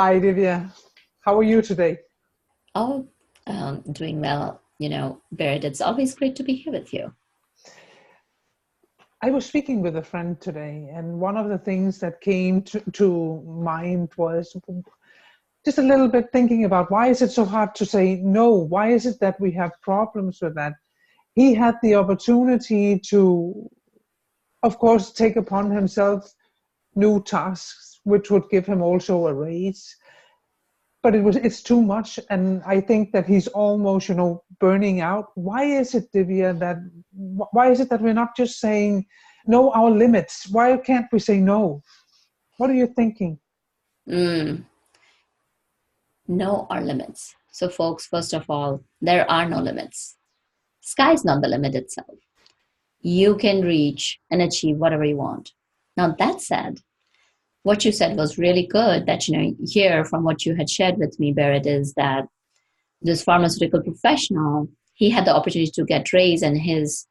Hi, Divya. How are you today? Oh, doing well. Barrett, it's always great to be here with you. I was speaking with a friend today, and one of the things that came to mind was just a little bit thinking about why is it so hard to say no? Why is it that we have problems with that? He had the opportunity to, of course, take upon himself new tasks, which would give him also a raise. But it's too much, and I think that he's almost burning out. Why is it, Divya, that why is it that we're not just saying no our limits? Why can't we say no? What are you thinking? Mm, know our limits. So, folks, first of all, there are no limits. Sky's not the limit itself. You can reach and achieve whatever you want. Now, that said, what you said was really good. Here from what you had shared with me, Barrett, is that this pharmaceutical professional, he had the opportunity to get raised, and his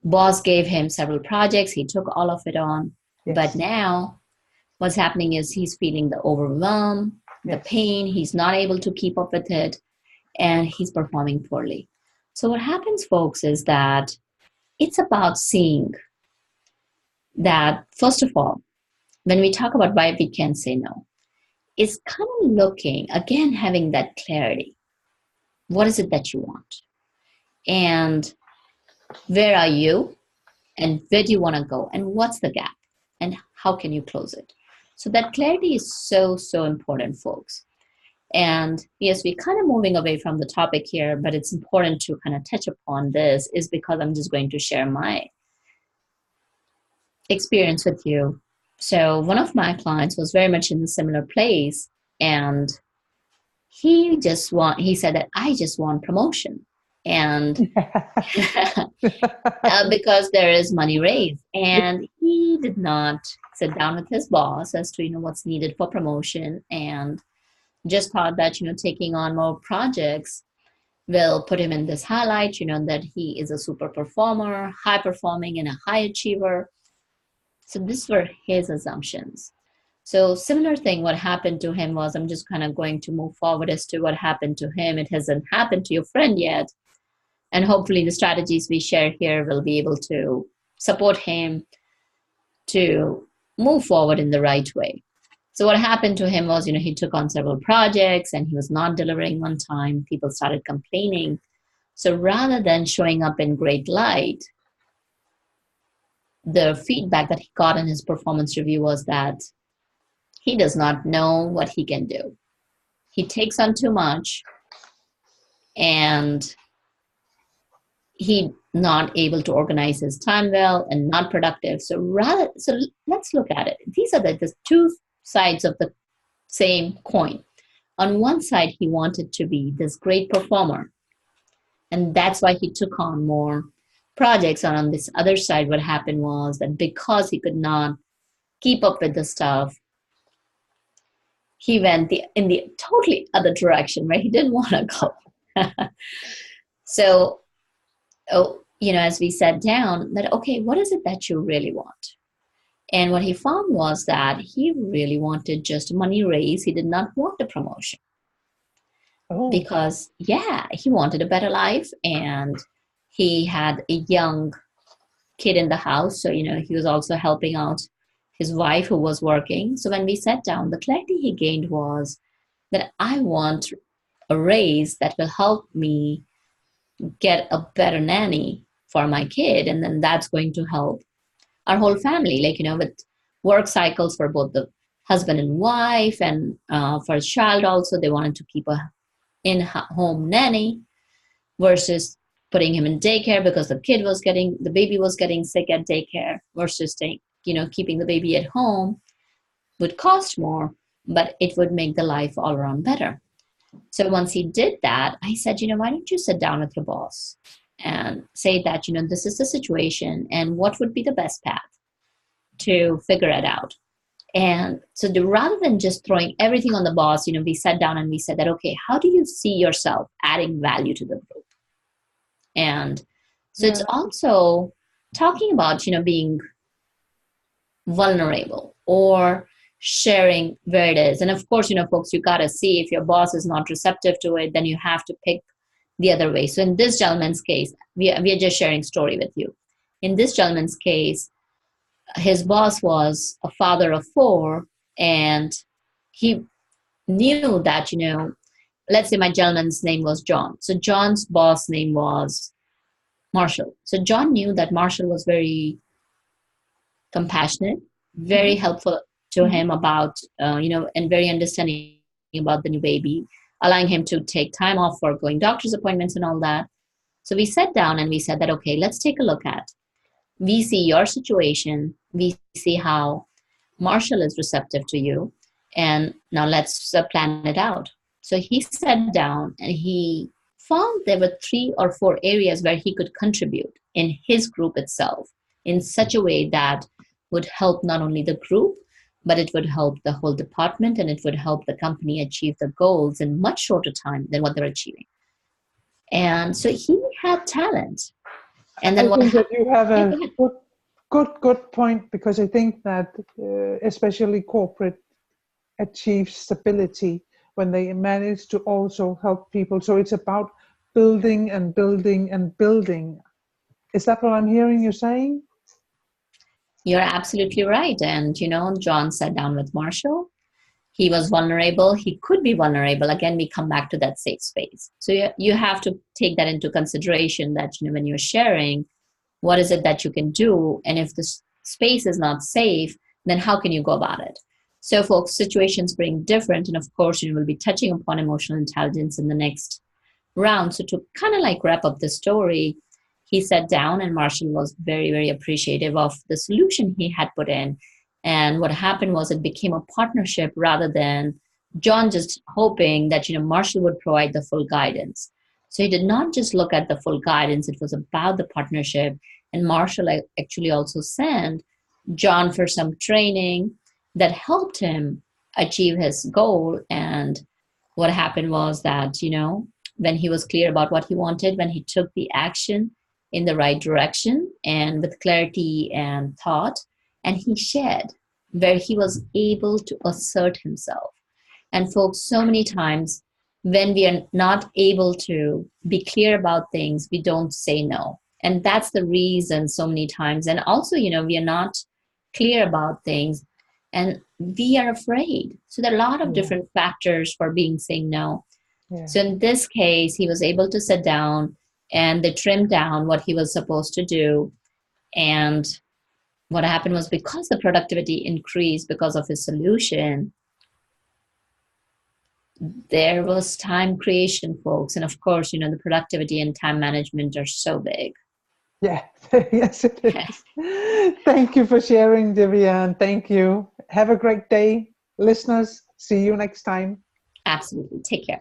boss gave him several projects. He took all of it on. But Yes, now what's happening is he's feeling the overwhelm, the yes. pain, he's not able to keep up with it, and he's performing poorly. So, what happens, folks, is that it's about seeing that, first of all, when we talk about why we can say no, it's kind of looking, again, having that clarity. What is it that you want? And where are you? And where do you want to go? And what's the gap? And how can you close it? So, that clarity is so, so important, folks. And yes, we're kind of moving away from the topic here, but it's important to kind of touch upon this, is because I'm just going to share my experience with you. So, one of my clients was very much in a similar place, and he said that I just want promotion. And because there is money raised, and he did not sit down with his boss as to what's needed for promotion, and just thought that taking on more projects will put him in this highlight, that he is a super performer, high performing, and a high achiever. So these were his assumptions. So similar thing, what happened to him was, I'm just kind of going to move forward as to what happened to him. It hasn't happened to your friend yet. And hopefully the strategies we share here will be able to support him to move forward in the right way. So what happened to him was, he took on several projects and he was not delivering on time. People started complaining. So rather than showing up in great light, the feedback that he got in his performance review was that he does not know what he can do. He takes on too much, and he not able to organize his time well and not productive. So let's look at it. These are the two sides of the same coin. On one side, he wanted to be this great performer, and that's why he took on more projects. And on this other side, what happened was that because he could not keep up with the stuff, he went in the totally other direction where he didn't want to go. So, as we sat down, that okay, what is it that you really want? And what he found was that he really wanted just a money raise. He did not want a promotion Oh, because, yeah, he wanted a better life, and he had a young kid in the house. So, he was also helping out his wife who was working. So, when we sat down, the clarity he gained was that I want a raise that will help me get a better nanny for my kid. And then that's going to help our whole family, like, with work cycles for both the husband and wife, and for a child also, they wanted to keep a in-home nanny versus putting him in daycare because the baby was getting sick at daycare, versus keeping the baby at home would cost more, but it would make the life all around better. So once he did that, I said, why don't you sit down with your boss and say that, this is the situation and what would be the best path to figure it out. And so rather than just throwing everything on the boss, we sat down and we said that, okay, how do you see yourself adding value to the group? And so it's yeah. also talking about, being vulnerable, or sharing where it is. And of course, folks, you got to see if your boss is not receptive to it, then you have to pick the other way. So in this gentleman's case, we are just sharing story with you. In this gentleman's case, his boss was a father of four, and he knew that, let's say my gentleman's name was John. So John's boss name was Marshall. So John knew that Marshall was very compassionate, very helpful to him about, and very understanding about the new baby, allowing him to take time off for going doctor's appointments and all that. So we sat down and we said that, okay, let's take a look at. We see your situation. We see how Marshall is receptive to you. And now let's plan it out. So he sat down and he found there were 3 or 4 areas where he could contribute in his group itself in such a way that would help not only the group, but it would help the whole department, and it would help the company achieve the goals in much shorter time than what they're achieving. And so he had talent. And then I think that you have a good point, because I think that especially corporate achieves stability when they manage to also help people. So it's about building and building and building. Is that what I'm hearing you saying? You're absolutely right. And, John sat down with Marshall. He was vulnerable. He could be vulnerable. Again, we come back to that safe space. So you have to take that into consideration that, when you're sharing, what is it that you can do? And if the space is not safe, then how can you go about it? So folks, situations bring different. And of course, we'll be touching upon emotional intelligence in the next round. So to kind of wrap up the story, he sat down and Marshall was very, very appreciative of the solution he had put in. And what happened was it became a partnership rather than John just hoping that, Marshall would provide the full guidance. So he did not just look at the full guidance. It was about the partnership. And Marshall actually also sent John for some training that helped him achieve his goal. And what happened was that, when he was clear about what he wanted, when he took the action in the right direction and with clarity and thought, and he shared where he was able to assert himself. And folks, so many times when we are not able to be clear about things, we don't say no. And that's the reason so many times. And also, we are not clear about things and we are afraid. So there are a lot of different factors for saying no. Yeah. So in this case, he was able to sit down and they trimmed down what he was supposed to do. And what happened was, because the productivity increased because of his solution, there was time creation, folks. And of course, the productivity and time management are so big. Yeah, yes, it is. Yes. Thank you for sharing, Divya. Thank you. Have a great day. Listeners, see you next time. Absolutely. Take care.